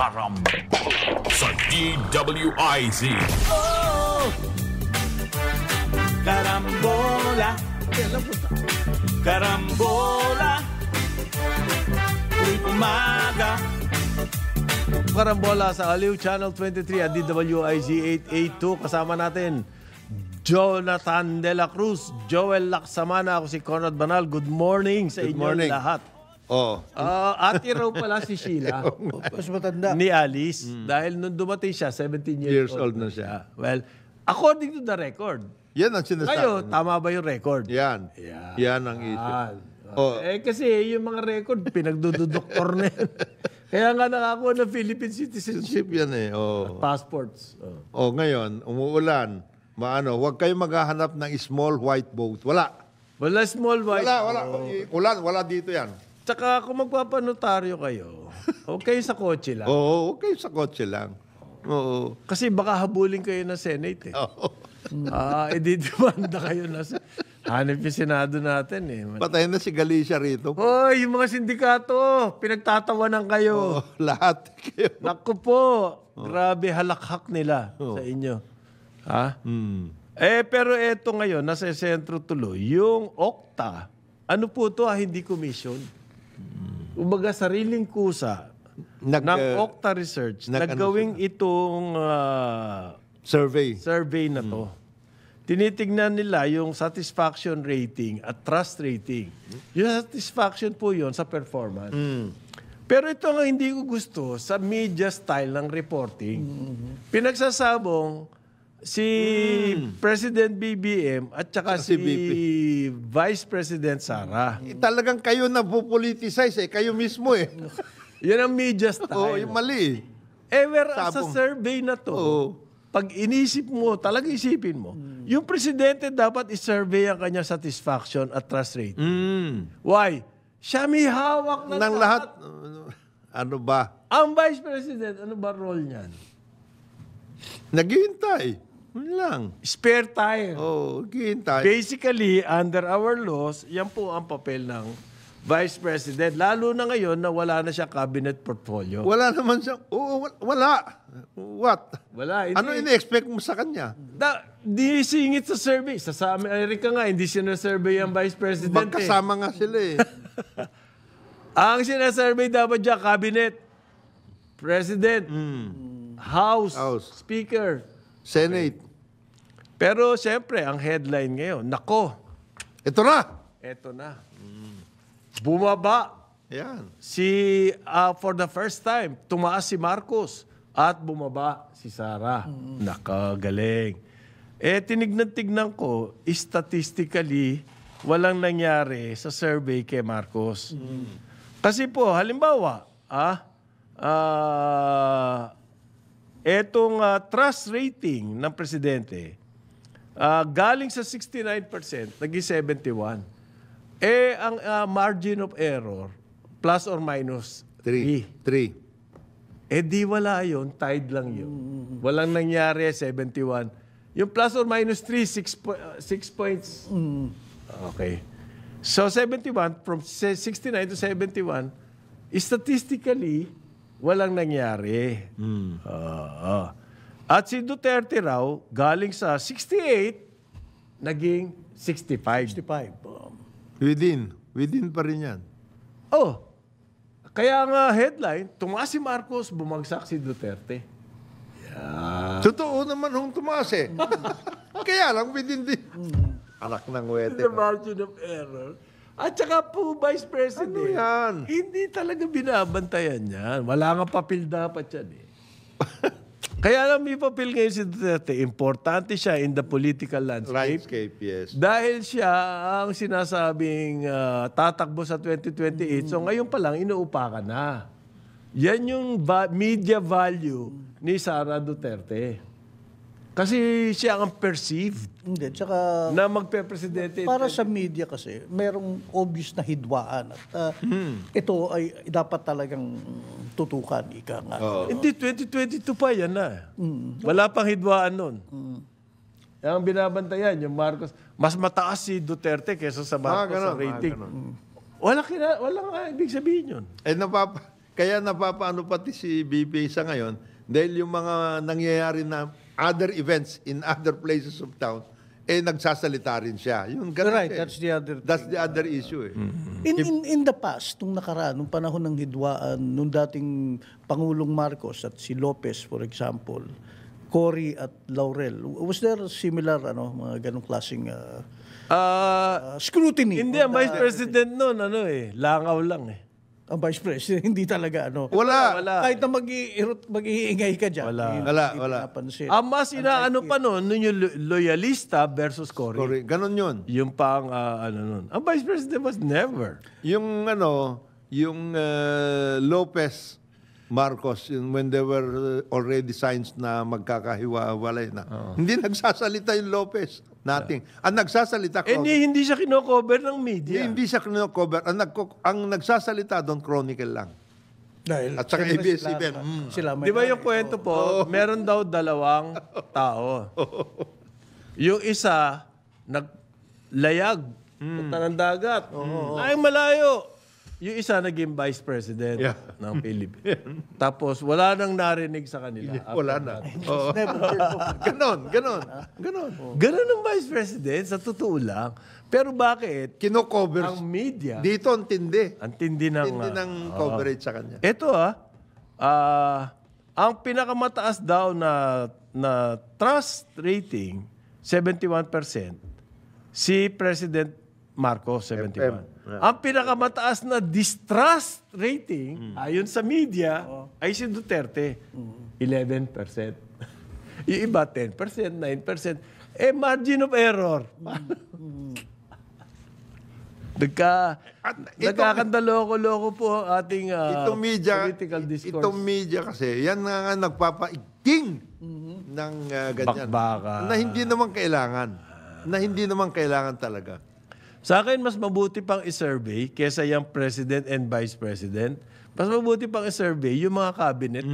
Karambola sa DWIZ. Oh! Karambola. Karambola. Tuwing umaga. Karambola sa Aliw Channel 23 at DWIZ 882. Kasama natin Jonathan De La Cruz, Joel Lacsamana, ako si Conrad Banal. Good morning sa inyo lahat. Oh. Ate raw pala si Sheila. Mas matanda. Ni Alice. Dahil nung dumating siya, 17 years old na siya. Well, according to the record. Yan ang sinasabi. Kayo, tama ba yung record? Yan. Yan ang issue. Oh. Kasi yung mga record, pinagdududoktor na yan. Kaya nga nakakuha ng Philippine citizenship. Yan eh. Oh. Passports. Ngayon, umuulan. Huwag kayo maghahanap ng small white boat. Wala. Wala small white. Wala. Wala dito yan. Tsaka kung magpapanotaryo kayo, okay sa kotse lang. Oo, okay sa kotse lang. Oo. Kasi baka habulin kayo ng Senate eh. Oo. Ididemanda kayo na hanip yung Senado natin eh. Patay na si Galicia rito. Hoy, yung mga sindikato, pinagtatawanan kayo. Lahat kayo. Naku po, grabe halakhak nila sa inyo. Ha? Pero eto ngayon, nasa sentro tuloy, yung OCTA, ano po ito hindi commission. Kumbaga sariling kusa ng OCTA Research, naggawing itong survey na to. Tinitignan nila yung satisfaction rating at trust rating. Yung satisfaction po yun sa performance. Pero ito nga hindi ko gusto sa media style ng reporting. Pinagsasabong si President BBM at saka si Vice President Sara. Talagang kayo na politicize eh. Kayo mismo eh. Yan ang media style. Yung mali. Whereas sa survey na to, pag inisip mo, talagang isipin mo, yung presidente dapat i-survey ang kanyang satisfaction at trust rating. Why? Siya may hawak ng lahat. Ano ba? Ang Vice President, ano ba role niyan? Naghihintay. Yun lang. Spare tire. Naghihintay. Basically, under our laws, yan po ang papel ng Vice President. Lalo na ngayon na wala na siya cabinet portfolio. Wala naman siya. Wala. What? Wala. Ano ini-expect mo sa kanya? Di singit sa survey. Sa Amerika nga, hindi sinasurvey ang Vice President. Magkasama nga sila eh. Ang sinasurvey dapat dyan, cabinet, President, House, Speaker, Senate. Pero siyempre, ang headline ngayon, nako. Ito na. Bumaba. Yan. For the first time, tumaas si Marcos at bumaba si Sara. Nakagaling. Tinignan ko, statistically, walang nangyari sa survey kay Marcos. Kasi po, halimbawa, etong trust rating ng presidente, galing sa 69%, naging 71%. Ang margin of error, plus or minus 3. Di wala yun, tied lang yun. Walang nangyari, 71. Yung plus or minus 3, 6 points. Okay. So 71, from 69 to 71, statistically, walang nangyari. At si Duterte raw, galing sa 68, naging 65. Within pa rin yan. Kaya nga headline, tumaas si Marcos, bumagsak si Duterte. Totoo naman kung tumaas eh. Kaya lang within the... Anak ng wete. The margin of error. At saka po, Vice President, ano yan? Hindi talaga binabantayan yan. Wala nga papel dapat yan eh. Kaya lang may papel ngayon si Duterte. Importante siya in the political landscape. Yes. Dahil siya ang sinasabing tatakbo sa 2028. So ngayon pa lang, inuupa ka na. Yan yung media value ni Sara Duterte. Kasi siya ang perceived tsaka na magpe-presidente. Para sa media kasi, merong obvious na hidwaan. At ito ay dapat talagang tutukan. Ika nga. Hindi, 2022 pa yan na. Wala pang hidwaan nun. Ang binabantayan, yung Marcos, mas mataas si Duterte kaysa sa Marcos sa rating. Wala nga ibig sabihin yun. Kaya napapaano pati si BP sa ngayon dahil yung mga nangyayari na other events in other places of town, nagsasalita rin siya. Yung ganun Right, siya. that's the other thing. Issue eh. In the past, nung nakaraan, nung panahon ng hidwaan, nung dating Pangulong Marcos at si Lopez, for example, Cory at Laurel, was there similar, mga ganong klaseng scrutiny? Hindi, ang Vice President noon, langaw lang eh. Ang Vice President, hindi talaga, Wala. kahit na mag-iingay ka dyan. Wala. Pinapansin. Ang mas inaano pa noon, yung loyalista versus Cory. Correct. Ganon yun. Yung pang, noon. Ang Vice President was never. Yung Lopez Marcos, when there were already signs na magkakahiwa-walay na. Hindi nagsasalita yung Lopez. Nothing. Ang nagsasalita Hindi siya kino-cover ng media. Hindi siya kino-cover. Ang nagsasalita doon, Chronicle lang. Dahil, At saka siyempre ABS-CBN. sila may Di ba yung kwento po, meron daw dalawang tao. Yung isa, naglayag, punta ng dagat. Ay, malayo. Yung isa naging vice president ng Philippines. Tapos wala nang narinig sa kanila. Wala na. Oo. Ganon. Ganon ang vice president, sa totoo lang. Pero bakit? Kino-cover. Ang media, Dito ang tindi. ang tindi ng... Tindi ng coverage sa kanya. Ito ang pinakamataas daw na trust rating, 71%. Si President Marcos, 71%. Ang pinakamataas na distrust rating, ayon sa media, ay si Duterte, 11%. Yung iba, 10%, 9%. Margin of error. Nagkakandaloko-loko po ang ating political discourse. Itong media kasi, yan nga nagpapaigting ng ganyan. Bakbakan. Na hindi naman kailangan talaga. Sa akin, mas mabuti pang i-survey kesa yung president and vice president. Mas mabuti pang i-survey yung mga cabinet.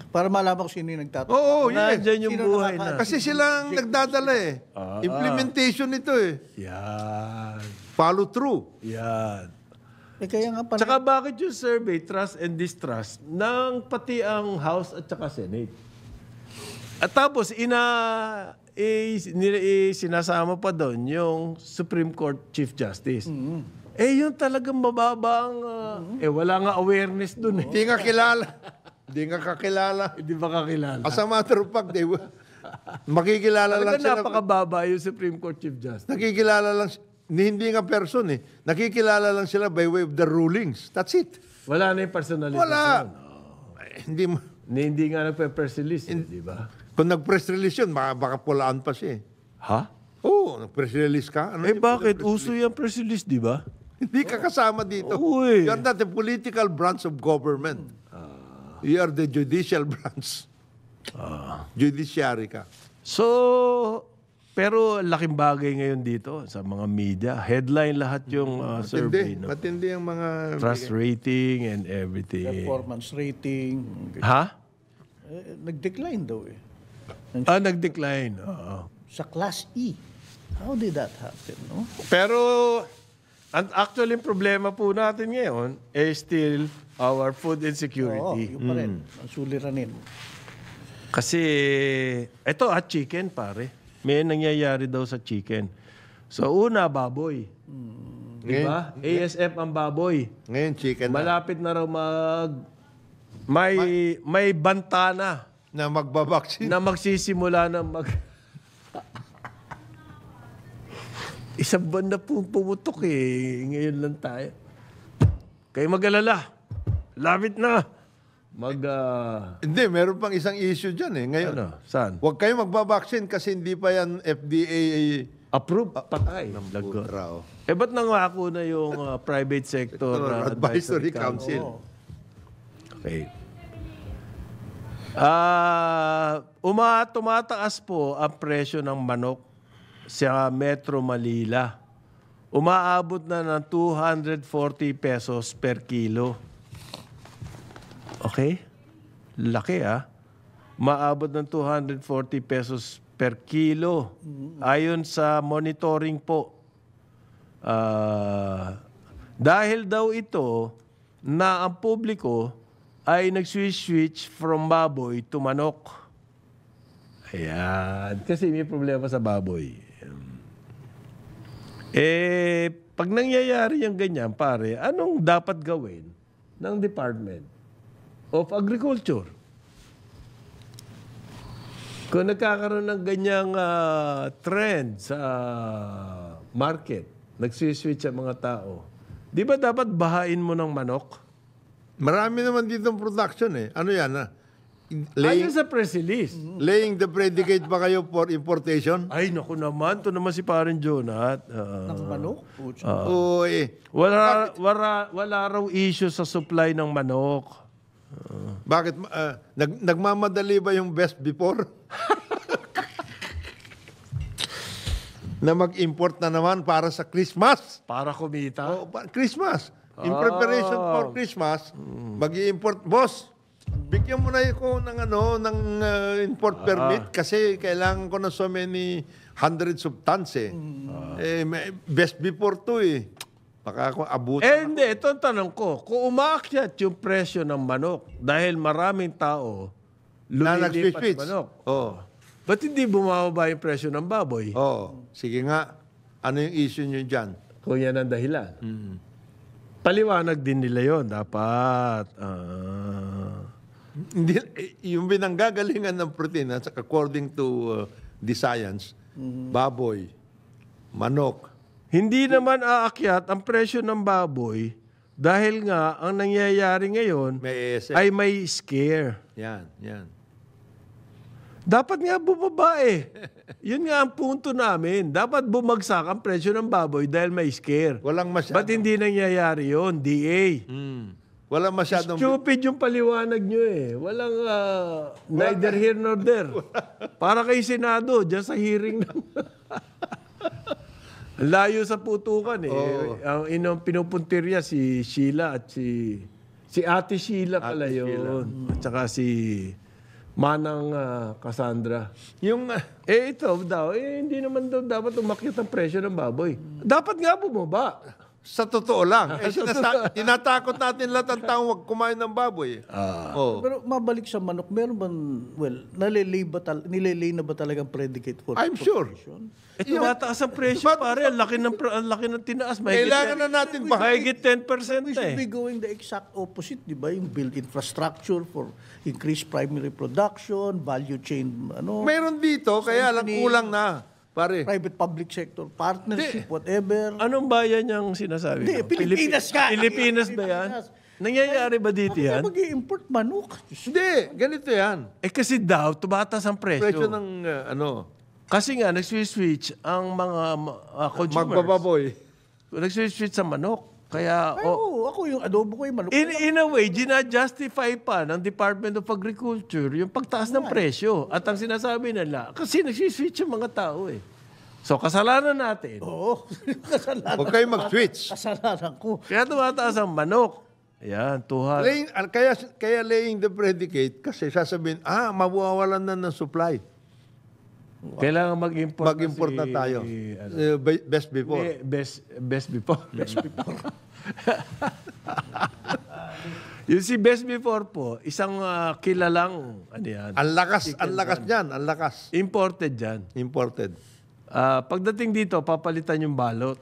Para malaman kung sino yung nagtatanong. Oo, yes. Nandyan yung buhay na. Kasi sila ang nagdadala eh. Implementation nito eh. Yan. Follow through. Yan. Kaya nga Tsaka bakit yung survey, trust and distrust, ng pati ang House at tsaka Senate? At tapos, sinasama pa doon yung Supreme Court Chief Justice. Yun talagang mababang... wala nga awareness doon eh. Hindi nga kilala. Hindi nga kakilala. Hindi ba kakilala? As a matter of fact, makikilala lang Talaga sila. napakababa yung Supreme Court Chief Justice. Nakikilala lang, hindi nga person eh. Nakikilala lang sila by way of the rulings. That's it. Wala na yung personality. Wala. Hindi Hindi nga nagpe-press release, di ba? Kung nag-press release yun, baka pulaan pa siya eh. Ha? Oo, nag-press release ka. Ano yung Bakit? press Uso yung press release, di ba? Hindi ka kasama dito. Uy. You're not the political branch of government. You are the judicial branch. Judiciary ka. So, pero laking bagay ngayon dito sa mga media. Headline lahat yung survey. No? Matindi ang mga... Trust rating and everything. performance rating. Ha? Nag-decline daw eh. Nag-decline. Oo. Sa Class E. How did that happen, no? Pero, actually, yung problema po natin ngayon is still our food insecurity. Yung pa rin. Ang suliranin. Kasi, ito chicken pare. May nangyayari daw sa chicken. So, una, baboy. Di ba? ASF ang baboy. Ngayon, chicken Malapit na raw may banta na magbabaksin. na magsisimula na Isang buwan na pumutok eh. Ngayon lang tayo. Kayo mag-alala. Lapit na. Hindi, meron pang isang issue dyan eh. Ngayon, Saan? huwag kayo magbabaksin kasi hindi pa yan FDA Approve. Patay. Lagot. raw. Ba't nangako na yung private sector Advisory Council. Okay. Tumataas po ang presyo ng manok sa Metro Manila. Umaabot na ng 240 pesos per kilo. Okay? Laki Maabot ng 240 pesos per kilo. Ayon sa monitoring po. Dahil daw ito na ang publiko ay nag-switch from baboy to manok. Ayan. Kasi may problema sa baboy. Pag nangyayari yung ganyan, pare, anong dapat gawin ng Department of Agriculture? Kung nagkakaroon ng ganyang trend sa market, nagsiswitch ang mga tao, di ba dapat bahain mo ng manok? Marami naman dito production eh. Ano yan? Ayon sa press release. Laying the predicate ba kayo for importation? Ay, naku naman. Ito naman si Parin Jonat. Ng manok? Uy. Wala raw issue sa supply ng manok. Bakit? Nagmamadali ba yung best before? Na mag-import na naman para sa Christmas. Para kumita. Christmas. In preparation for Christmas, mag-i-import. Boss, bigyan mo na ako ng import permit kasi kailangan ko na so many hundreds of tons eh. Best before to eh. Baka ako abutan. Hindi. Ito ang tanong ko. Kung umaakyat yung presyo ng manok dahil maraming tao lumilipat nag-switch. sa manok, Oo. ba't hindi bumababa yung presyo ng baboy? Oo. Sige nga. Ano yung issue nyo dyan? Kung yan ang dahilan. Paliwanag din nila yon dapat. Hindi, yung binanggagalingan ng protein, according to the science, baboy, manok. Hindi naman aakyat ang presyo ng baboy dahil nga ang nangyayari ngayon May ESF. ay may scare. Yan. Dapat nga bumaba eh. Yun nga ang punto namin. Dapat bumagsak ang presyo ng baboy dahil may scare. Walang masyadong... Ba't hindi nangyayari yun? DA. Walang masyadong... Stupid yung paliwanag nyo eh. Walang neither here nor there. Para kay Senado, dyan sa hearing ng... Layo sa putukan eh. Ang inong pinupuntirya si Sheila at si Ate Sheila pala yun. At saka si Manang Cassandra. Yung... Ito daw, hindi naman daw dapat umakyat ang presyo ng baboy. Dapat nga bumaba. Sa totoo lang. Tinatakot natin lahat ng tao wag kumain ng baboy. Pero mabalik sa manok, meron bang, nililay na ba talagang predicate for I'm sure. Ito mataas ang presyo, pare. Ang laki ng tinaas. Kailangan na natin mahigit 10% We should eh. be going the exact opposite, di ba? Yung build infrastructure for increased primary production, value chain, Meron dito, kaya lang kulang na. Pare. private-public sector partnership, whatever. Anong bayan yung sinasabi? Hindi, mo? Pilipinas ka. Pilipinas ba yan? Nangyayari ba dito yan? Mag-i-import manok. Hindi, ganito yan. Kasi daw, tumataas ang Presyo presyo. ng Kasi nga, nag-switch ang mga consumers. magbababoy. Nag-switch sa manok. Kaya, Ako yung adobo ko yung manok. in a way, gina-justify pa ng Department of Agriculture yung pagtaas ng presyo. At ang sinasabi nila, kasi nag-switch yung mga tao eh. So, kasalanan natin. Oo. Kasalanan. Huwag kayo mag-switch. Kasalanan ko. Kaya tumataas ang manok. Ayan, tuhal. Kaya laying the predicate kasi sasabihin, mawawalan na ng supply. Kailangan mag-import, Mag-import na tayo. Best before. Best before. Best before. Yung si Best Before po, isang kilalang, Ang lakas niyan, ang lakas. imported yan. Imported. Pagdating dito, papalitan yung balot.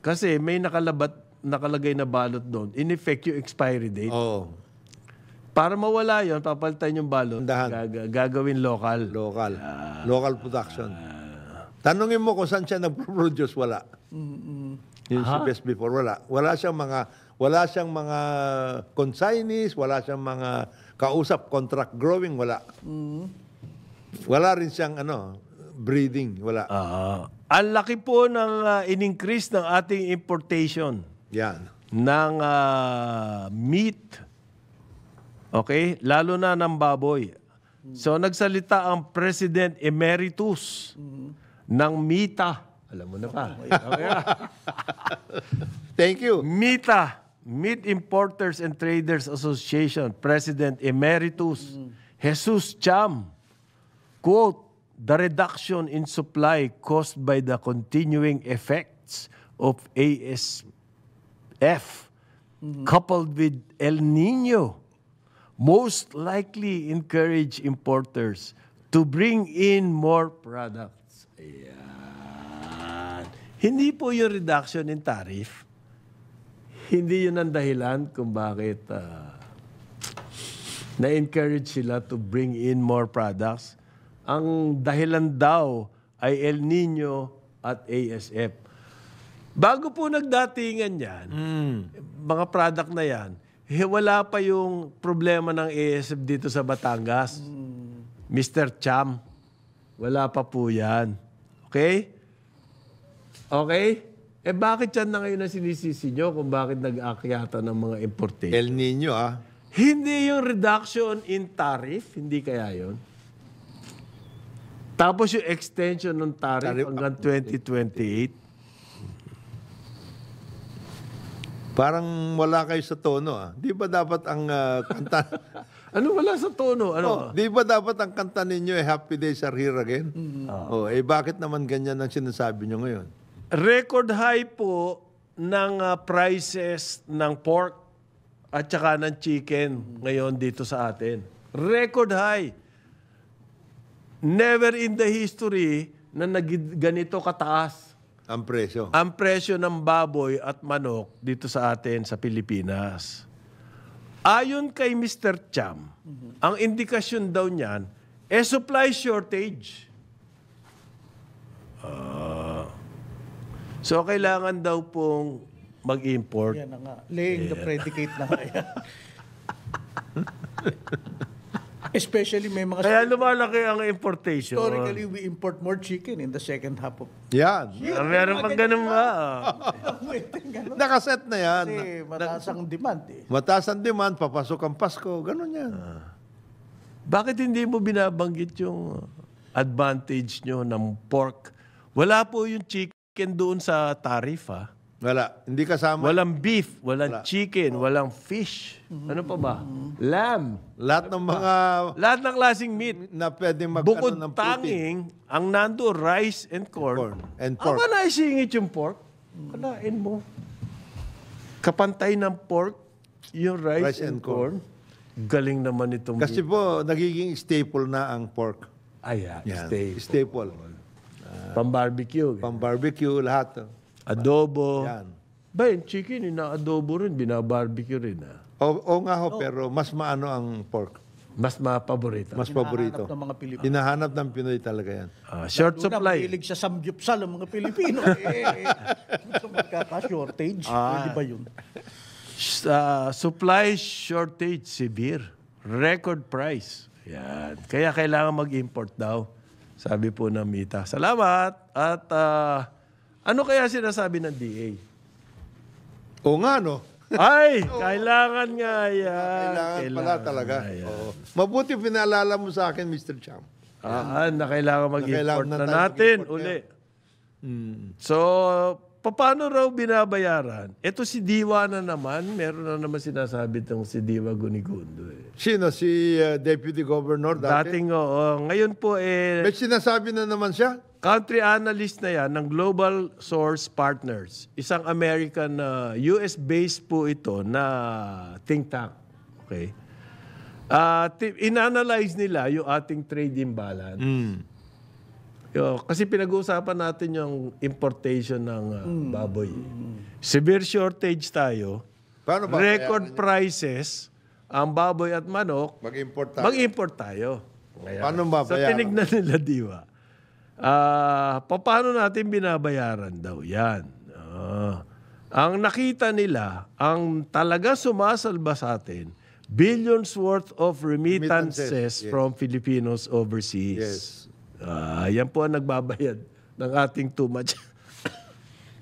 Kasi may nakalagay na balot doon. In effect, yung expiry date. Oo. Para mawala yon, papalitan yung balot. Dahan. Gagawin local. Local production. Tanungin mo kung saan siya nag-produce, wala. Yun si Best Before, wala. Wala siyang mga consignees, wala siyang mga kausap, contract growing, wala. Wala rin siyang breeding, wala. Ang laki po ng in-increase ng ating importation Yan. ng meat. Okay? Lalo na ng baboy. So, nagsalita ang President Emeritus ng MITA. Alam mo na pa. Okay. Thank you. MITA, Meat Importers and Traders Association, President Emeritus Jesus Cham. Quote, the reduction in supply caused by the continuing effects of ASF coupled with El Nino, most likely encourage importers to bring in more products. Ayan. Hindi po yung reduction in tariff. Hindi yun ang dahilan kung bakit na-encourage sila to bring in more products. Ang dahilan daw ay El Nino at ASF. Bago po nagdatingan yan, mga product na yan, wala pa yung problema ng ASF dito sa Batangas. Mr. Cham, wala pa po yan. Okay? Okay? Bakit yan na ngayon na sinisisi nyo kung bakit nag-aakyata ng mga importation? El Nino, Hindi yung reduction in tariff, hindi kaya yun. Tapos yung extension ng tariff hanggang 2028. Parang wala kayo sa tono, Di ba dapat ang kanta... Ano wala sa tono? Ano? Di ba dapat ang kanta ninyo Happy Days Are Here Again? Bakit naman ganyan ang sinasabi nyo ngayon? Record high po ng prices ng pork at saka ng chicken ngayon dito sa atin. Record high. Never in the history na ganito kataas Ang presyo. ang presyo ng baboy at manok dito sa atin sa Pilipinas. Ayon kay Mr. Cham, ang indikasyon daw niyan, supply shortage. So, kailangan daw pong mag-import. Yan na nga. Laying the predicate na nga yan. Especially may mga... Kaya lumalaki ang importation. Historically, we import more chicken in the second half of... Yan. Meron pang ganun ba? Nakaset na yan. Kasi mataas ang demand Mataas ang demand, papasok ang Pasko, ganun yan. Bakit hindi mo binabanggit yung advantage nyo ng pork? Wala po yung chicken doon sa tariff, Wala. Hindi kasama. Walang beef, walang chicken, walang fish. Ano pa ba? Lamb. Lahat ng mga Lahat ng klaseng meat. na pwedeng Bukod ng tanging, ang nando, rice and corn. and pork. Aba naisingit yung pork. Kanain mo. Kapantay ng pork, yung rice and corn. Galing naman itong Kasi po, nagiging staple na ang pork. Ayan, Yan. steak. Staple. Pang-barbecue. Pang-barbecue, lahat. Adobo. Yan. Ba, yung chicken, ina-adobo rin, binabarbecue rin. Oo nga ho, pero mas maano ang pork. Mas mapaborito. Mas paborito. ng mga Pilipino. Hinahanap ng Pinoy talaga yan. Short Doon na supply. mahilig sa samgyupsal ang mga Pilipino. So magkaka-shortage. Pwede ba yun? Supply shortage severe. Record price. Yan. Kaya kailangan mag-import daw. Sabi po ng Mita. Salamat. At ano kaya sinasabi ng DA? Oo nga, no? Ay, kailangan nga yan. Kailangan pala talaga. nga yan. Oo. Mabuti pinaalala mo sa akin, Mr. Cham. Na kailangan mag-import kailangan na na tayo natin mag-import uli. So, paano raw binabayaran? Ito si Diwa na naman. Meron na naman sinasabi itong si Diwa Gunigundo. Sino? Si Deputy Governor dati? Dating, oo. Ngayon po, May sinasabi na naman siya? country analyst na yan ng Global Source Partners. Isang American, US-based po ito na think tank. Okay? In-analyze nila yung ating trade imbalance. Kasi pinag-uusapan natin yung importation ng baboy. Severe shortage tayo. Paano ba? Record prices, ang baboy at manok, Mag-import tayo. mag-import tayo. Ngayon, Paano ba sa bayaran? tinignan nila, Diwa, paano natin binabayaran daw yan? Ang nakita nila, ang talaga sumasalba sa atin, billions worth of remittances yes. from Filipinos overseas. Yes. Yan po ang nagbabayad ng ating too much,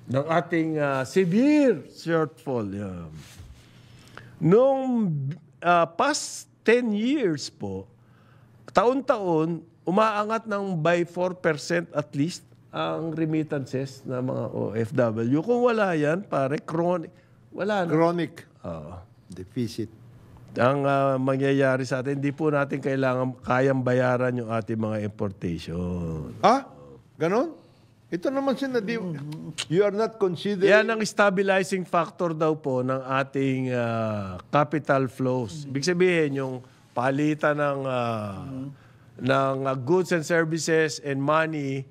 ng ating severe shortfall. Yan. Noong past 10 years po, taon-taon, umaangat ng by 4% at least ang remittances ng mga OFW. Kung wala yan, pare, chronic. Wala na. Chronic deficit. Ang mangyayari sa atin, hindi po natin kayang bayaran yung ating mga importation. Ah? Ganon? Ito naman you are not considering... Yan ang stabilizing factor daw po ng ating capital flows. Ibig sabihin, yung palitan ng goods and services and money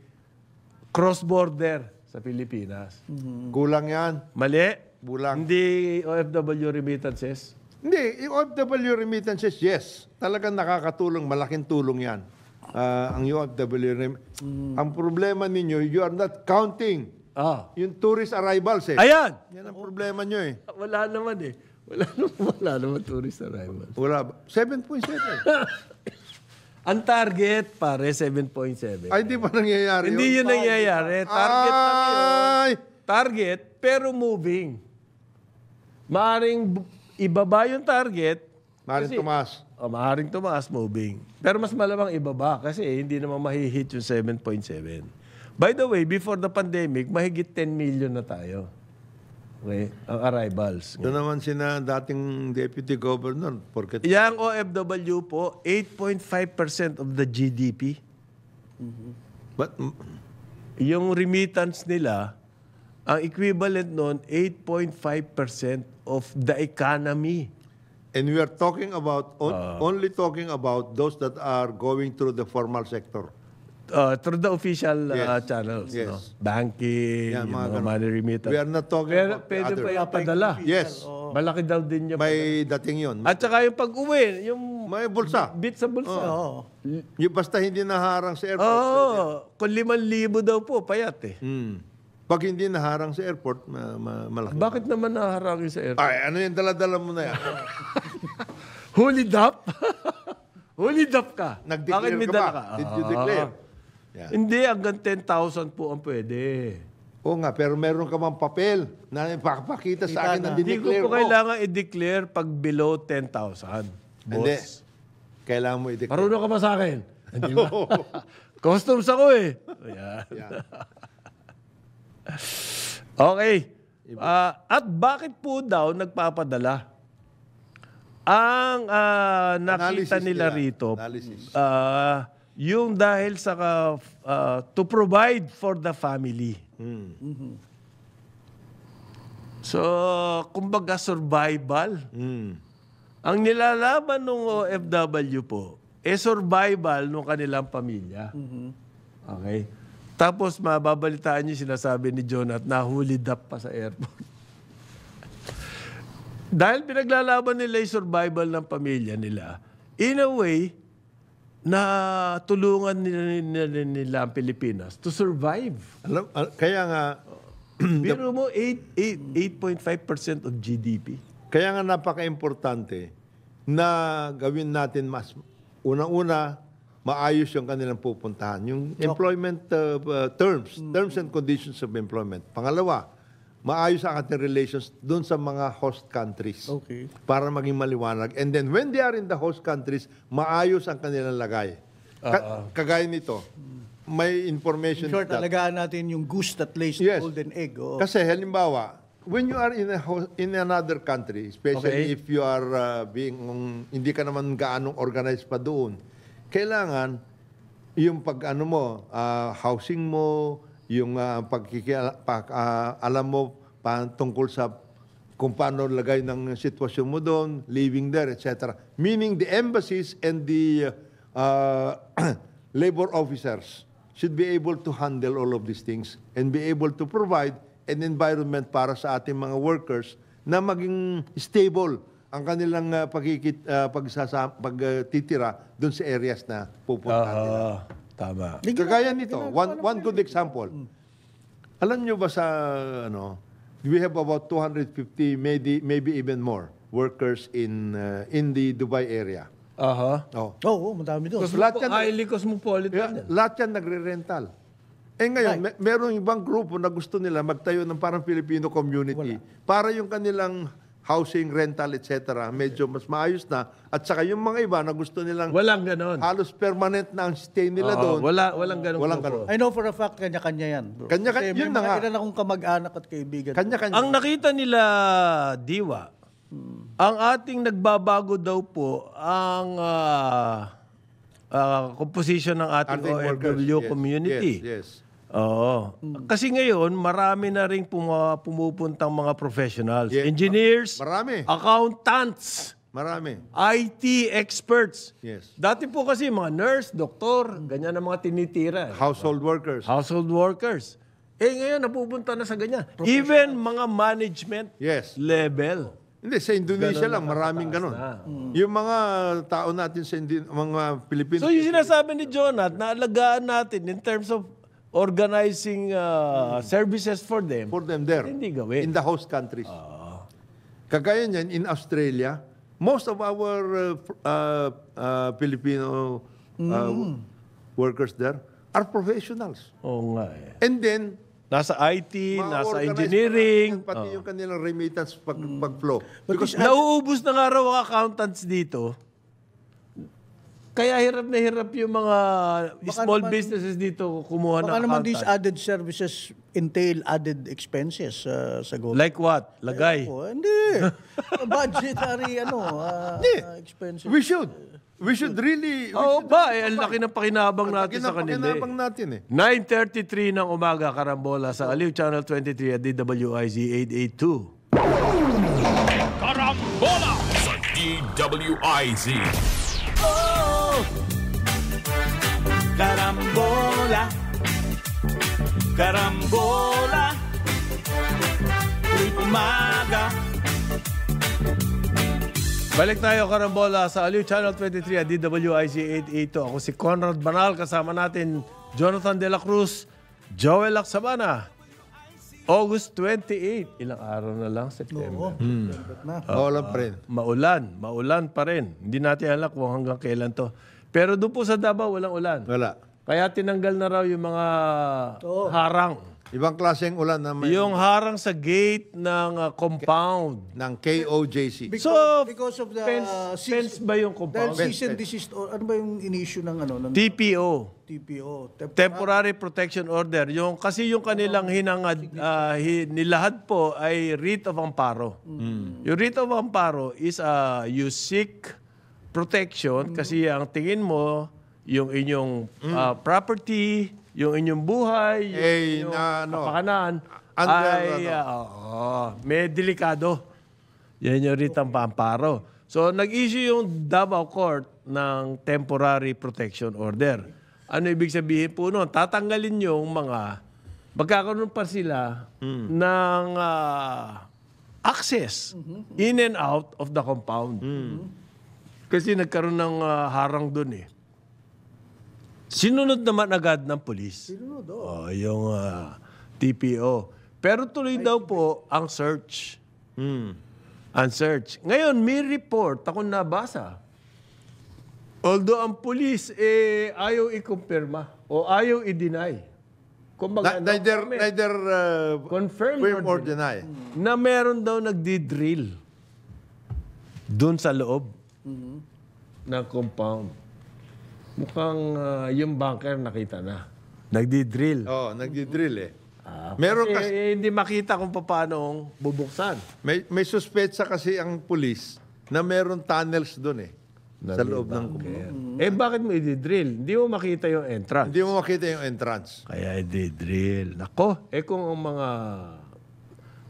cross-border sa Pilipinas. Kulang yan. Mali? Bulang. Hindi OFW remittances? Hindi, yung OFW remittances, yes. Talagang nakakatulong, malaking tulong yan. Ang OFW Ang problema ninyo, you are not counting yung tourist arrivals eh. Ayan! Yan ang problema nyo eh. Wala naman eh. Wala naman tourist arrivals. Wala ba? 7.7. Ang target, pare, 7.7. Ay, di ba nangyayari Hindi yun nangyayari. Target lang yun. Ay! Target, pero moving. Maaring ibaba yung target. Maring tumaas. Maaaring tumaas, moving. Pero mas malamang ibaba kasi hindi naman mahihit yung 7.7. By the way, before the pandemic, mahigit 10 million na tayo. Okay? Ang arrivals. Ito naman sina dating deputy governor. Porket Yang OFW po, 8.5% of the GDP. But, Yung remittance nila, ang equivalent nun, 8.5% of the economy. and we are talking about, only talking about those that are going through the formal sector. Through the official Yes. channels. Yes. No? Banking, Yan, yung mga mga ganun. money remittance. We are not talking Pero about the pwede other. pa yung padala. Yes. Malaki daw din yung May dating yun. At saka yung pag-uwi, yung May bulsa. bit sa bulsa. Oo. Yung basta hindi naharang sa airport. Kung 5,000 daw po, payat eh. Pag hindi naharang sa airport, malaki. Bakit naman naharangin sa airport? Ay, ano yung dala-dala mo na yan? Hulid up? Hulid up ka. Bakit Nag-declare may ka dala ba? Did you declare? Yeah. Hindi, hanggang 10,000 po ang pwede. Oo nga, pero meron ka mang papel na ipapakita sa akin na Hindi ko dineclare po mo. kailangan i-declare pag below 10,000. Hindi. Boss. Kailangan mo i-declare. Marunong ka ba sa akin? Hindi ba? Customs ako eh. Ayan. Yeah. Okay. At bakit po daw nagpapadala? Ang nakita Analysis nila nila. rito, Analysis. yung dahil sa to provide for the family. So, kumbaga survival. Ang nilalaban ng OFW po, survival ng kanilang pamilya. Okay? Tapos mababalitaan niyo sinasabi ni Jonat, nahulid up pa sa airport. Dahil pinaglalaban nila yung survival ng pamilya nila, in a way, na tulungan nila ang Pilipinas to survive. Kaya nga, Biro mo, 8.5% of GDP. kaya nga napaka-importante na gawin natin mas, unang-una, maayos yung kanilang pupuntahan. Yung employment terms and conditions of employment. Pangalawa, maayos ang ating relations doon sa mga host countries. Okay. Para maging maliwanag. And then when they are in the host countries, maayos ang kanilang lagay. Kagaya nito, may information In short, that- alagaan natin yung goose that lays the Yes. golden egg. Oo. Kasi halimbawa, when you are in another country, especially Okay. if you are hindi ka naman gaanong organized pa doon, kailangan yung pag-ano mo, housing mo, yung alam mo tungkol sa kung paano lagay ng sitwasyon mo doon, living there, etc. Meaning the embassies and the labor officers should be able to handle all of these things and be able to provide an environment para sa ating mga workers na maging stable ang kanilang pagtitira doon sa areas na pupuntahan nila. Tama. Kagaya nito, one good example. Alam nyo ba sa, we have about 250, maybe even more, workers in the Dubai area. Aha. Oh. Oo, madami doon. Lahat yan, Highly cosmopolitan. yeah, lahat yan nagre-rental. Ngayon, merong ibang grupo na gusto nila magtayo ng parang Filipino community para yung kanilang housing, rental, etc. medyo mas maayos na. At saka yung mga iba na gusto nilang Walang ganon. halos permanent na ang stay nila doon. Walang ganon. Walang grupo. I know for a fact, kanya-kanya yan. Bro. Kanya-kanya, Kasi may yun na nga. mga ilan akong kamag-anak at kaibigan. Kanya-kanya. Ang nakita nila, Diwa, ang ating nagbabago daw po ang composition ng ating Ating workers, OFW yes, community. yes, yes. Oo. Kasi ngayon, marami na rin pumupuntang mga professionals. Engineers, Marami. accountants, Marami. IT experts. Yes. Dati po kasi mga nurse, doktor, ganyan ang mga tinitira. Household workers. Household workers. Ngayon, napupunta na sa ganyan. Even mga management Yes. level. Hindi, sa Indonesia lang, maraming ganun. Yung mga tao natin sa mga Pilipino. So yung sinasabi ni Jonat, na alagaan natin in terms of organizing services for them, there. hindi gawin. In the host countries. Kagaya niyan, in Australia, most of our Filipino workers there are professionals. Oo nga eh. And then, Nasa IT, nasa ma-organize engineering. pa natin pati yung kanilang remittance pag-flow. Because nauubos na nga raw ang accountants dito. Kaya hirap na hirap yung mga small businesses dito kumuha ng Baka naman accountant. these added services entail added expenses sa government. Like what? Lagay. Hindi. Budgetary expenses. We should really... Oo ba? Ang laki ng pakinabang natin sa kanila. Pakinabang natin eh. 9:33 ng umaga, Karambola sa Aliw Channel 23 at DWIZ 882. Karambola sa DWIZ. Carambola, carambola, tuwing umaga. Balik tayo, Karambola, sa Aliw Channel 23 at DWIZ 882. Ako si Conrad Banal, kasama natin Jonathan De La Cruz, Joel Acsabana. August 28. Ilang araw na lang, September. Maulan pa rin. Maulan pa rin. Hindi natin alam kung hanggang kailan to. Pero doon po sa Davao, walang ulan. Wala. Kaya tinanggal na raw yung mga harang. Ibang klaseng ulan na may Yung harang sa gate ng compound. ng KOJC. Because of the Fence ba yung compound? dahil cease and desist or ano ba yung in-issue ng TPO. TPO? Temporary Protection Order. Kasi yung kanilang nilahad po ay writ of amparo. Yung writ of amparo is you seek protection kasi ang tingin mo yung inyong property, yung inyong buhay, yung inyong kapakanan ay may delikado. Yan yung writ ng amparo. So nag-issue yung Davao Court ng Temporary Protection Order. Ano ibig sabihin po noon? Tatanggalin yung magkakaroon pa sila ng access in and out of the compound. Kasi nagkaroon ng harang doon eh. Sinunod naman agad ng polis. Yung TPO. Pero tuloy daw po ang search. Ang search. Ngayon, may report ako nabasa. Although ang police ayaw i-confirma o ayaw i-deny. Kumbaga, Neither confirm or deny. na meron daw nagdi-drill doon sa loob ng compound. Mukhang yung bunker nakita na. Nagdi-drill. Nagdi-drill eh. Meron kasi Hindi makita kung paano bubuksan. may suspetsa kasi ang pulis na meron tunnels doon eh sa loob ng compound. Bakit mo i-drill? Hindi mo makita yung entrance. Hindi mo makita yung entrance. Kaya i-drill. Nako, kung ang mga...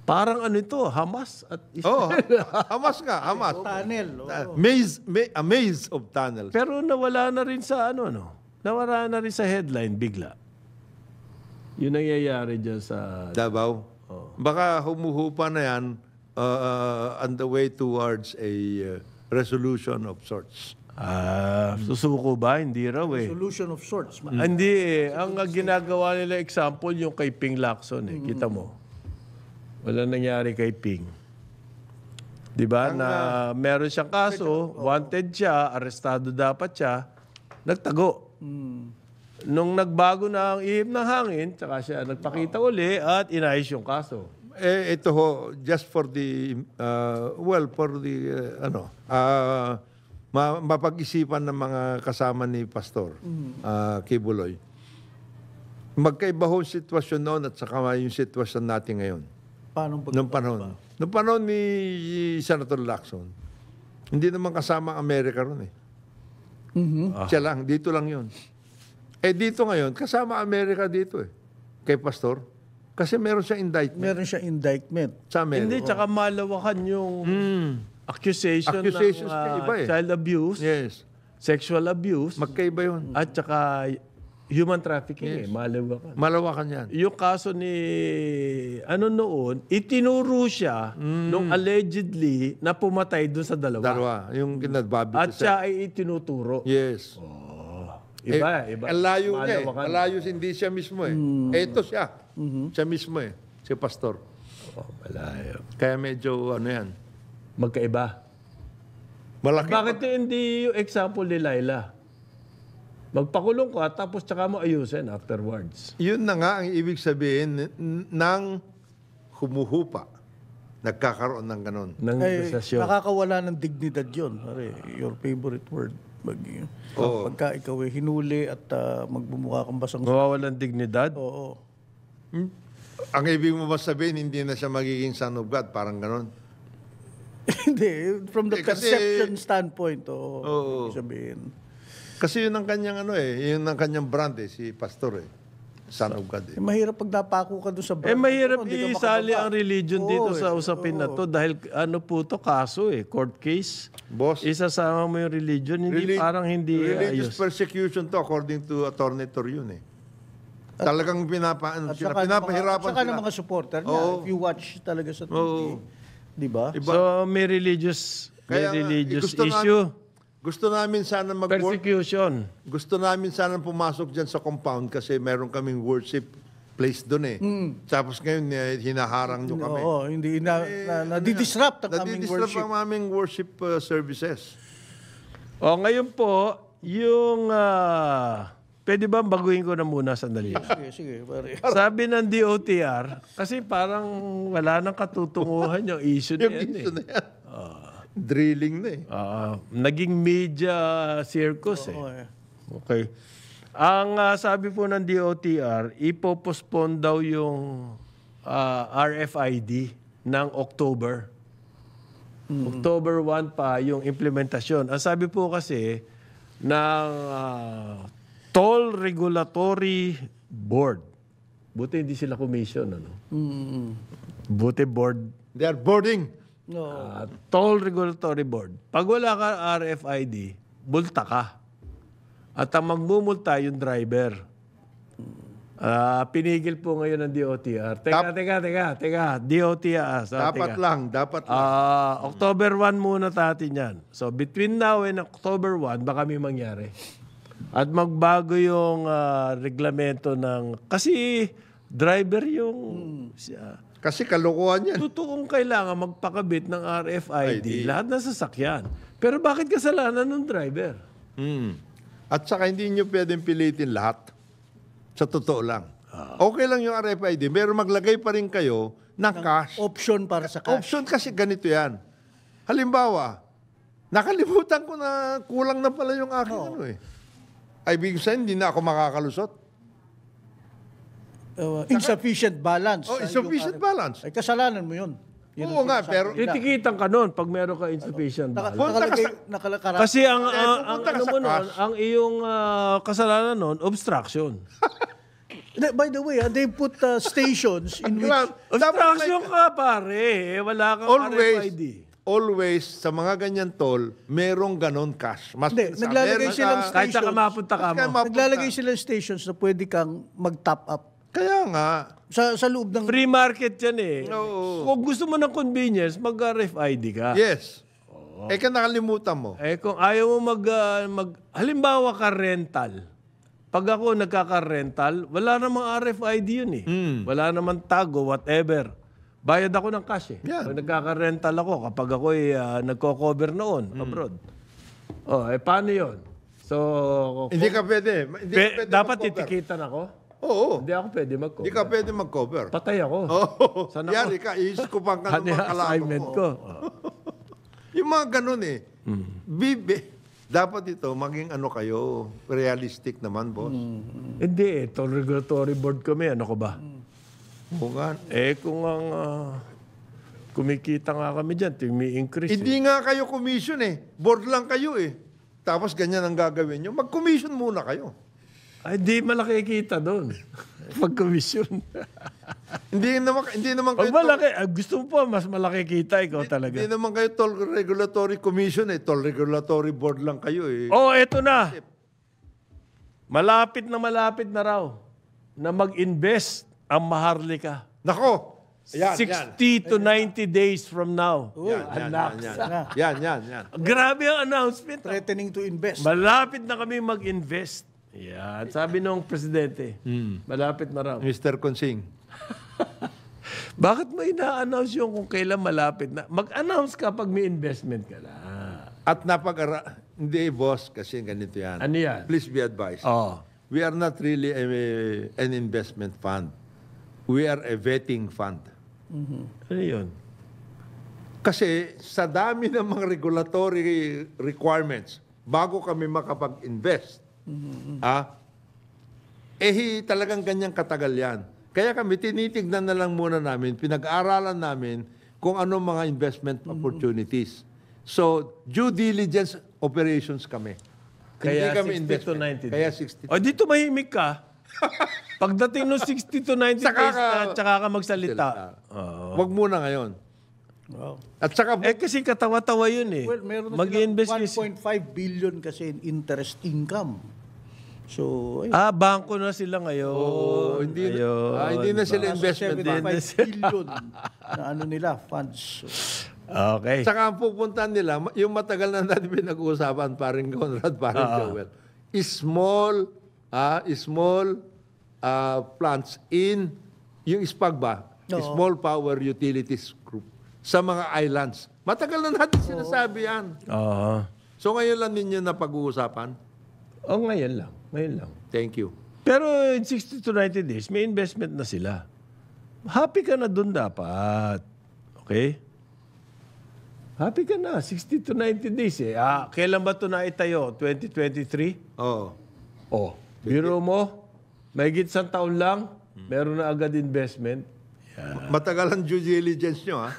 Parang ano ito, Hamas at Israel. Hamas nga, Hamas. tunnel. A maze of tunnels. Pero nawala na rin sa nawala na rin sa headline bigla. Yun nangyayari dyan sa... Davao. Baka humuhupa na yan on the way towards a resolution of sorts. Susuko ba? Hindi raw eh. Solution of sorts. Hindi eh. Ang ginagawa nila example yung kay Ping Lacson eh. Kita mo. Wala nangyari kay Ping. Di ba? Na meron siyang kaso, wanted siya, arestado dapat siya, nagtago. Nung nagbago na ang ihip ng hangin, tsaka siya nagpakita uli at inayos yung kaso. Ito ho, just for the, mapag-isipan ng mga kasama ni Pastor Kibuloy. Magkaiba ho sitwasyon noon at saka yung sitwasyon natin ngayon. Paano Noong panahon ni Senator Lacson, hindi naman kasama ang Amerika ron eh. Siya lang, dito lang yun. Dito ngayon, kasama Amerika dito eh. kay Pastor? Kasi meron siyang indictment Meron siya indictment. sa Amerika. Hindi, tsaka malawakan yung accusation Accusations ng kay iba eh. child abuse, Yes. sexual abuse, Magkaiba yun. at tsaka human trafficking malawakan. Malawakan yan. Yung kaso ni, noon, itinuro siya nung allegedly na pumatay doon sa dalawa. Dalawa. Yung kinadbabi At ko siya ay itinuturo. Yes. Iba. Ang layo niya eh. Malawakan. Ang layo hindi siya mismo eh. Ito siya. Siya mismo eh. Si Pastor. Malayo. Kaya medyo ano yan. Magkaiba. Malaki. Bakit hindi yung example ni Laila? Magpakulong ka, tapos tsaka mo ayusin afterwards. Yun na nga ang ibig sabihin ng humuhupa. Nagkakaroon ng ganun. Ng Ay, desisyon. nakakawala ng dignidad yun. Pare, your favorite word. Pagka ikaw ay hinuli at magbumukha kang basang... Mawawalan dignidad. Oo. Ang ibig mo ba sabihin, hindi na siya magiging son of God? Parang ganun. Hindi, from the Kasi- perception standpoint, Oo. ibig sabihin. Kasi yun ang kanyang ano eh. Yun ang kanyang brand eh. Si Pastor eh. Son of God eh. Mahirap pag napako ka doon sa brand. Mahirap hindi ka isali makababa. ang religion dito Oo, sa usapin na to dahil ano po to kaso court case. Boss, Isasama mo yung religion, hindi parang hindi religious ayos. persecution to according to Attorney Torion eh. Talagang At saka pinapahirapan saka ng sila. mga supporter niya. Oo. If you watch talaga sa TV. Oo. Di ba? So may religious Kaya nga, gusto issue. Gusto namin sana mag-work. Persecution. Gusto namin sana pumasok dyan sa compound kasi meron kaming worship place doon eh. Tapos ngayon, hinaharang nyo kami. Oo, hindi nadidisrupt ang aming Nadidisturb worship. ang aming worship services. Ngayon po, yung... pwede ba baguhin ko na muna sandali? Sige, pare. Sabi ng DOTR, kasi parang wala nang katutunguhan yung issue na Yung yan issue na yan. Drilling na eh. Naging media circus Oo, eh. Okay. Ang sabi po ng DOTR, ipopostpone daw yung RFID ng October. October 1 pa yung implementasyon. Ang sabi po kasi ng Toll Regulatory Board. Buti hindi sila commission, ano? Buti board. They are boarding. No. Toll Regulatory Board. Pag wala ka RFID, multa ka. At ang magmumulta yung driver. Pinigil po ngayon ng DOTR. Teka. DOTR. Dapat lang. October 1 muna natin yan. So between now and October 1, baka may mangyari. At magbago yung reglamento ng... Kasi driver yung... Kasi kalokohan yan. Totoong kailangan magpakabit ng RFID lahat ng sasakyan. Pero bakit kasalanan ng driver? At saka hindi nyo pwedeng pilitin lahat. Sa totoo lang. Okay lang yung RFID, pero maglagay pa rin kayo ng cash. Option para sa cash. Option kasi ganito yan. Halimbawa, nakalimutan ko na kulang na pala yung aking ano eh. Ay, ibig sabihin, hindi na ako makakalusot. Insufficient balance. Insufficient balance. Ay, kasalanan mo yun. Oo nga, pero... Titikitan ka nun pag meron ka insufficient balance. Nakalagay. Kasi ang pupunta ka ano sa mo nun, cash. ang iyong kasalanan nun, obstruction. By the way, they put stations in which... Obstruction ka, pare. Wala kang RFID. Always, sa mga ganyan toll, merong ganon cash. Mas Hindi, naglalagay silang Kahit saan ka mapunta ka mo. Naglalagay silang stations na pwede kang mag-top up. Kaya nga. Sa loob ng... Free market yan eh. Oo. Kung gusto mo ng convenience, mag-RFID ka. Yes. Kaya nakalimutan mo. Kung ayaw mo halimbawa ka rental. Pag ako nagkaka-rental, wala namang RFID yun eh. Wala namang tag o whatever. Bayad ako ng cash eh. Yan. Pag nagkaka-rental ako, kapag ako nagko-cover noon abroad. Paano yun? So, Hindi ka pwede. Hindi ka pwede dapat mag-cover. titikitan ako? Oo. Hindi ako pwede mag-cover. Hindi ka pwede mag-cover. Patay ako. Oo. Saan ako? Yari ka, iiskupan ka ng mga kalaro assignment mo. ko. Yung mga ganun eh. Dapat ito, maging ano kayo, realistic naman, boss. Hindi Toll Regulatory Board kami. Ano ko ba? Oo nga. Kung ang kumikita nga kami dyan, tumi-increase. Hindi nga kayo commission eh. Board lang kayo eh. Tapos ganyan ang gagawin nyo. Mag-commission muna kayo. Ay, di malaki kita doon. Pag commission. Hindi naman Pag kayo malaki, gusto mo po, mas malaki kita, ikaw talaga. hindi naman kayo Toll Regulatory Commission Toll Regulatory Board lang kayo Oh, eto na. Malapit na raw na mag-invest ang Maharlika. Nako. Yan, 60 to 90 days from now. Yan. Grabe ang announcement. Threatening to invest. Malapit na kami mag-invest. Yan. Sabi nung presidente, malapit na raw. Mr. Consing. Bakit mo ina-announce yung kung kailan malapit na? Mag-announce ka pag may investment ka na. At hindi, boss, kasi ganito yan. Ano yan? Please be advised. Oh. We are not really an investment fund. We are a vetting fund. Ano yun? Kasi sa dami ng mga regulatory requirements, bago kami makapag-invest, talagang ganyang katagal yan. Kaya kami tinitignan na lang muna namin, pinag-aaralan namin kung ano mga investment opportunities. So, due diligence operations kami. Kaya Hindi kami 60 to investment. 90 Kaya days. 60 O, dito mahimik ka. Pagdating ng 60 to 90 Saka days ka- na, tsaka ka magsalita. Wag muna ngayon. Wow. At saka, Kasi katawa-tawa yun eh. Well, meron na Mag-invest silang 1.5 billion kasi in interest income. So, ayun. bangko na sila ngayon. hindi na sila investment fund. 75 billion na ano nila, funds. So, Okay. Saka ang pupuntahan nila, yung matagal na natin pinag-uusapan, paring Conrad, paring Joel, small plants in yung SPAG ba? Small Power Utilities Group sa mga islands. Matagal na natin sinasabi yan. Oo. So ngayon lang ninyo na pag-uusapan. Ngayon lang. Thank you. Pero in 60 to 90 days, may investment na sila. Happy ka na dun dapat. Okay? Happy ka na. 60 to 90 days eh. Kailan ba ito naitayo? 2023? Oo. Oh. Biro mo, may isang taon lang, meron na agad investment. Matagal ang due diligence nyo, ha?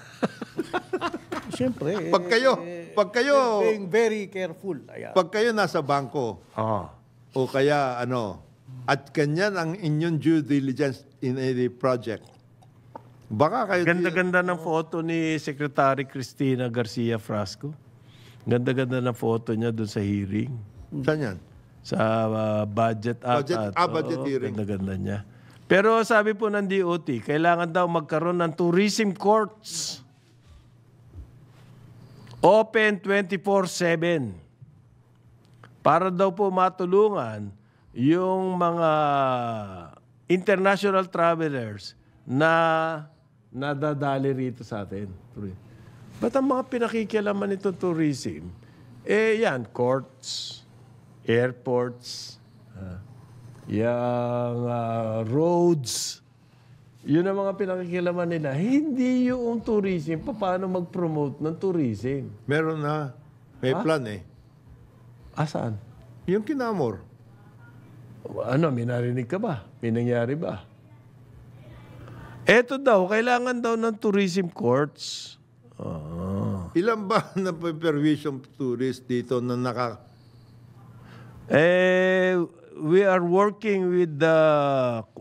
siyempre, Pag kayo, being very careful. Ayan. pag kayo nasa bangko, o kaya at kanyan ang inyong due diligence in a project, baka kayo... Ganda-ganda ng photo ni Secretary Cristina Garcia Frasco. Ganda-ganda ng photo niya doon sa hearing. Saan yan? Sa budget act. Budget hearing. Ganda-ganda niya. Pero sabi po ng DOT, kailangan daw magkaroon ng tourism courts. Open 24/7. Para daw po matulungan yung mga international travelers na nadadali rito sa atin. Ba't ang mga pinakikialaman nitong tourism? Yan, courts, airports, roads. Yun ang mga pinakikialaman nila. Hindi yung tourism, paano mag-promote ng tourism. Meron na. May plan eh. Saan? Yung Kinamor. May narinig ka ba? May nangyari ba? Eto daw, kailangan daw ng tourism courts. Ilan ba na permission tourist dito na We are working with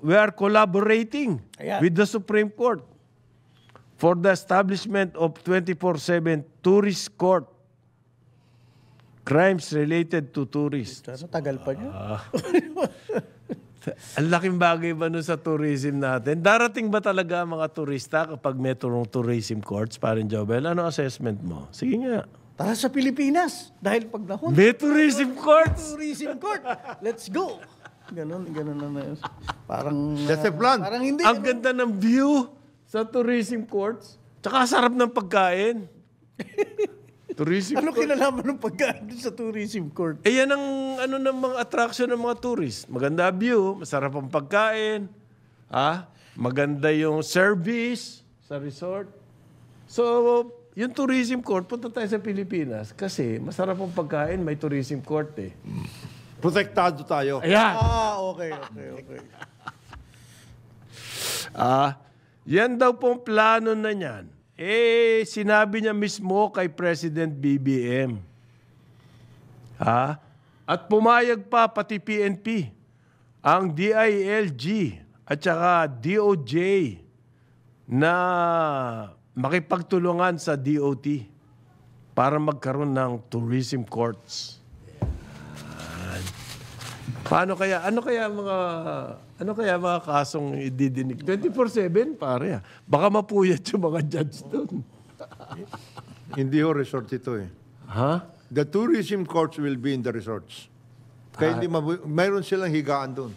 we are collaborating Ayan. with the Supreme Court for the establishment of 24/7 tourist court. Crimes related to tourists. Sana tagal pa niya. Ang laking bagay ba nun sa tourism natin? Darating ba talaga ang mga turista kapag may tourism courts, parin Jobel? Ano assessment mo? Sige nga. Tara sa Pilipinas. Dahil pag nahon, May tourism courts! tourism court. Let's go. Ganun na yun. Parang... That's a plan. Parang hindi. Ang ganda ng view sa tourism courts. Tsaka sarap ng pagkain. Tourism Ano kinalaman ng pagkain doon sa tourism court? yan ang ng mga attraction ng mga tourist. Maganda view, masarap ang pagkain, maganda yung service sa resort. So, yung tourism court, punta tayo sa Pilipinas kasi masarap ang pagkain, may tourism court eh. protektado tayo? Ayan. Okay. Yan daw pong plano na niyan. Sinabi niya mismo kay President BBM. At pumayag pa pati PNP. ang DILG at saka DOJ na makipagtulungan sa DOT para magkaroon ng tourism courts. Yan. Ano kaya mga kasong ididinig? 24/7 pare. Baka mapuyat yung mga judge doon. Hindi ho resort ito eh. Ha? The tourism courts will be in the resorts. Kaya hindi mayroon silang higaan doon.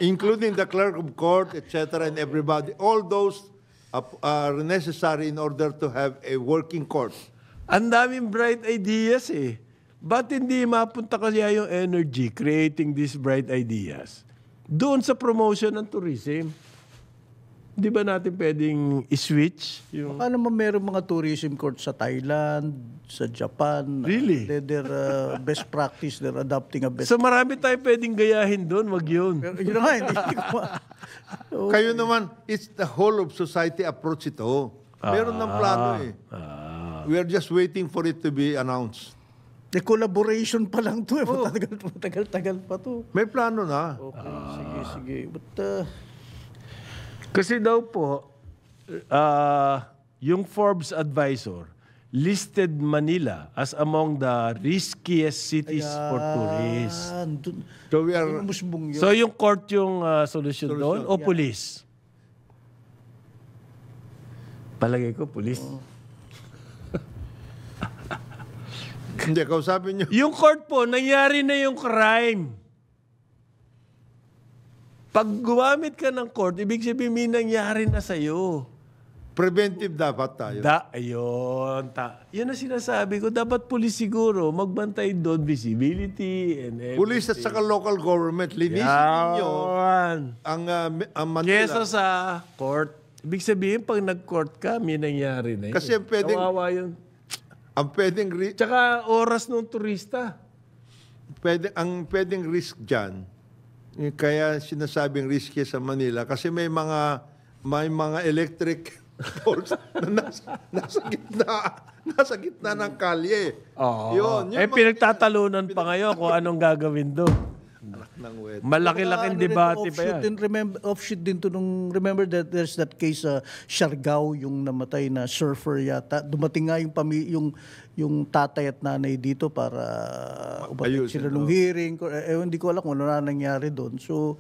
Including the clerk of court, etc. and everybody. All those are necessary in order to have a working court. Ang daming bright ideas eh. Ba't hindi mapunta kaya yung energy creating these bright ideas doon sa promotion ng tourism? Di ba natin pwedeng i-switch? Yung... Baka naman meron mga tourism court sa Thailand, sa Japan. Really? They're best practice. They're adopting a best So marami tayo pwedeng gayahin doon, wag yun. Pero yun na nga, hindi ko Kayo naman, it's the whole of society approach ito. Meron ng plano eh. We are just waiting for it to be announced. The collaboration pa lang to eh. Matagal-tagal pa to. May plano na. Okay, sige. But, Kasi daw po, yung Forbes advisor listed Manila as among the riskiest cities for tourists. So we are... Musbong yun. So yung court yung solusyon doon o police? Palagay ko, police. Hindi, kausapin nyo. Yung court po, nangyari na yung crime. Pag gumamit ka ng court, ibig sabihin may nangyari na sa'yo. Preventive dapat tayo. Ayun. Yun ang sinasabi ko. Dapat police siguro magbantay doon, visibility and everything. Police at saka local government, linisin ninyo ang Manila. Kesa sa court. Ibig sabihin, pag nag-court ka, may nangyari na yun. Kasi pwedeng- Kawawa yun. Ang pwedeng, Tsaka oras ng turista. ang pwedeng risk dyan, kaya sinasabing risky sa Manila, kasi may mga electric poles na nasa gitna ng kalye. Yun mga Pinagtatalunan pa ngayon kung anong gagawin doon. ng wet. Malaki-laking debate pa yan. Offshoot din to nung, remember that there's that case sa Siargao, yung namatay na surfer yata. Dumating nga yung tatay at nanay dito para umatid Ayusin, sila nung hearing. Hindi ko alam kung ano na nangyari doon. So,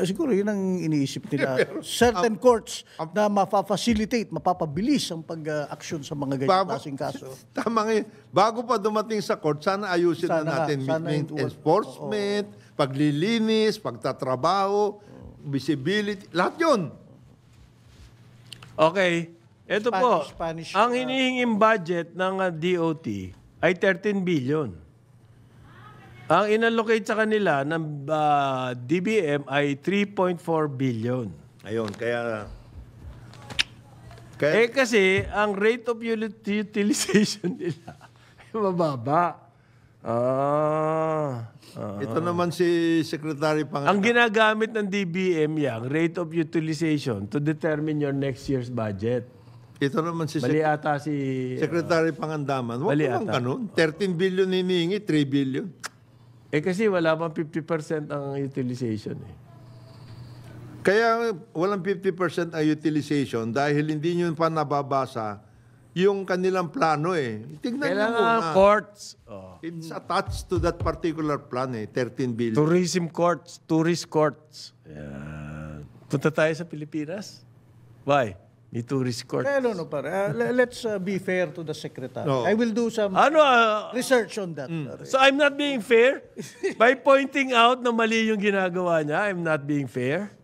siguro yun ang iniisip nila. Certain courts na mapapabilis ang pag-action sa mga ganyan klaseng kaso. Tama nga yun. Bago pa dumating sa court, sana ayusin na natin. sana Enforcement, paglilinis, pagtatrabaho, visibility, lahat yun. Okay. Ito po. Spanish, ang hinihinging budget ng DOT ay 13 billion. Ang inallocate sa kanila ng DBM ay 3.4 billion. Ayun, kaya Kasi ang rate of utilization nila ay mababa. ito naman si Secretary Pangasinan. Ang ginagamit ng DBM yung rate of utilization to determine your next year's budget. Ito naman si Mali ata si... Secretary Pangandaman. Huwag Mali naman ata. ganun. 13 billion hinihingi, 3 billion. kasi wala pang 50% ang utilization eh. Kaya walang 50% ang utilization dahil hindi nyo pa nababasa yung kanilang plano eh. Tignan nyo muna. Kailangan courts. It's attached to that particular plan eh, 13 billion. Tourism courts, tourist courts. Yan. Punta tayo sa Pilipinas? Why? May tourist courts. Kaya no, pare. Let's be fair to the secretary. No. I will do some research on that. Pare. So I'm not being fair? By pointing out na mali yung ginagawa niya, I'm not being fair?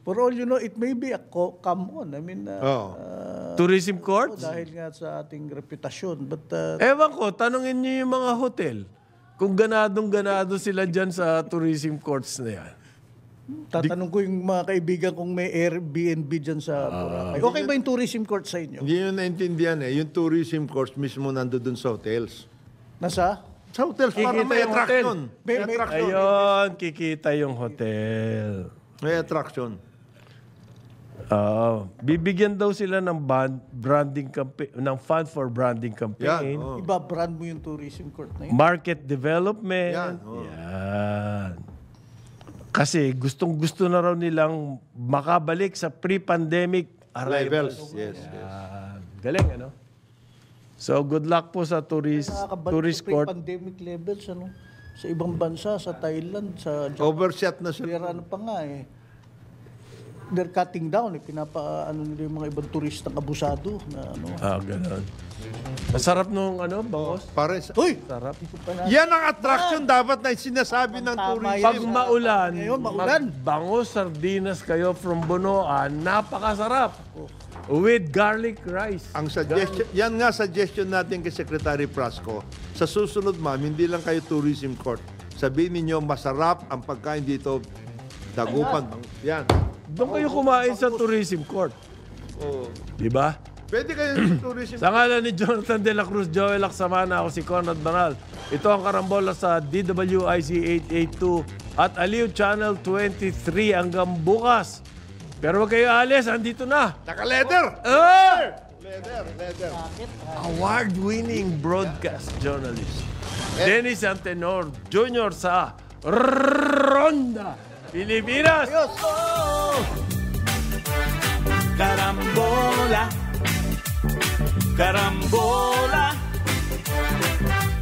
For all you know, it may be a come on. I mean, Tourism courts? dahil nga sa ating reputasyon. But Ewan ko, tanungin niyo yung mga hotel. Kung ganadong-ganado sila dyan sa tourism courts na yan. tatanong ko yung mga kaibigan kung may Airbnb dyan sa Boracay. Okay ba yung tourism court sa inyo? Hindi nyo naintindihan eh. Yung tourism course mismo nandun sa hotels. Nasa? Sa hotels, para Kikita may yung attraction. May May- attraction. Ayun, kikita yung hotel. May attraction. Bibigyan daw sila ng branding campaign, ng fund for branding campaign. Yan, oh. Iba brand mo yung tourism court na yun. Market development. Yan, oh. Yan. Kasi gustong-gusto na raw nilang makabalik sa pre-pandemic arrivals. Levels. Yes. Galing, ano? So, good luck po sa tourist court. Pre-pandemic levels, ano? Sa ibang bansa, sa Thailand, sa Japan. Overshot na siya. Pero ano pa nga eh. They're cutting down eh. Ano nila yung mga ibang turistang abusado na ano. Ganun. Masarap nung bangos. Pare, Uy! Sarap. yan ang attraction dapat na sinasabi ng Tama tourism. Pag maulan, Ngayon, maulan. bangos sardinas kayo from Bunoan, napakasarap. With garlic rice. Ang suggestion, yan nga suggestion natin kay Secretary Prasco. Sa susunod, ma'am, hindi lang kayo tourism court. Sabihin ninyo, masarap ang pagkain dito. Dagupan. Yan. Doon kayo kumain sa tourism court. Oo. Di ba? Pwede kayo sa tourism Sa ngalan ni Jonathan De La Cruz, Joel Laksamana, ako si Conrad Banal. Ito ang karambola sa DWIC 882 at Aliw Channel 23 hanggang bukas. Pero huwag kayo alis, andito na. Naka-leather! Leather. Award-winning broadcast journalist Dennis Antenor Jr. sa Ronda, Pilipinas. Karambola, karambola,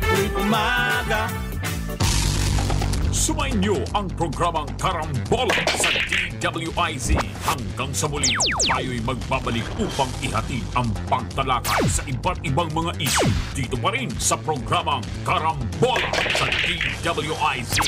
tuwing umaga. Sumainyo ang programang Karambola sa DWIZ. Hanggang sa muli, tayo'y magbabalik upang ihatid ang pagtalakay sa iba't ibang mga issue dito pa rin sa programang Karambola sa DWIZ.